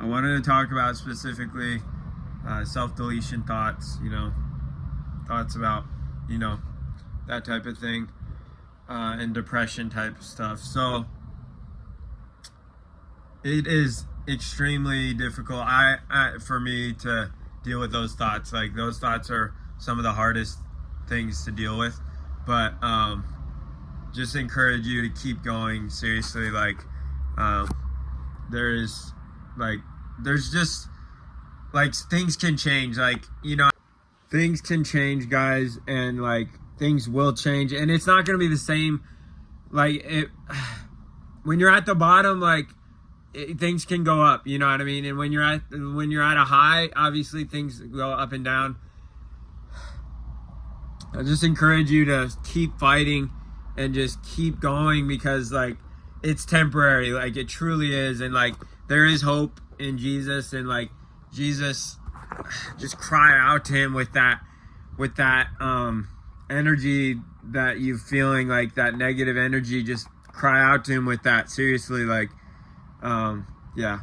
I wanted to talk about specifically self-deletion thoughts, thoughts about, that type of thing, and depression type of stuff. So it is extremely difficult for me to deal with those thoughts. Like, those thoughts are some of the hardest things to deal with, but just encourage you to keep going. Seriously, there's just things can change, things can change, guys, and things will change, and it's not going to be the same. When you're at the bottom, things can go up, you know what I mean? And when you're at a high, obviously things go up and down. I just encourage you to keep fighting and just keep going, because it's temporary. It truly is. And there is hope in Jesus, and Jesus, just cry out to him with that energy that you're feeling, that negative energy. Just cry out to him with that. Seriously, yeah.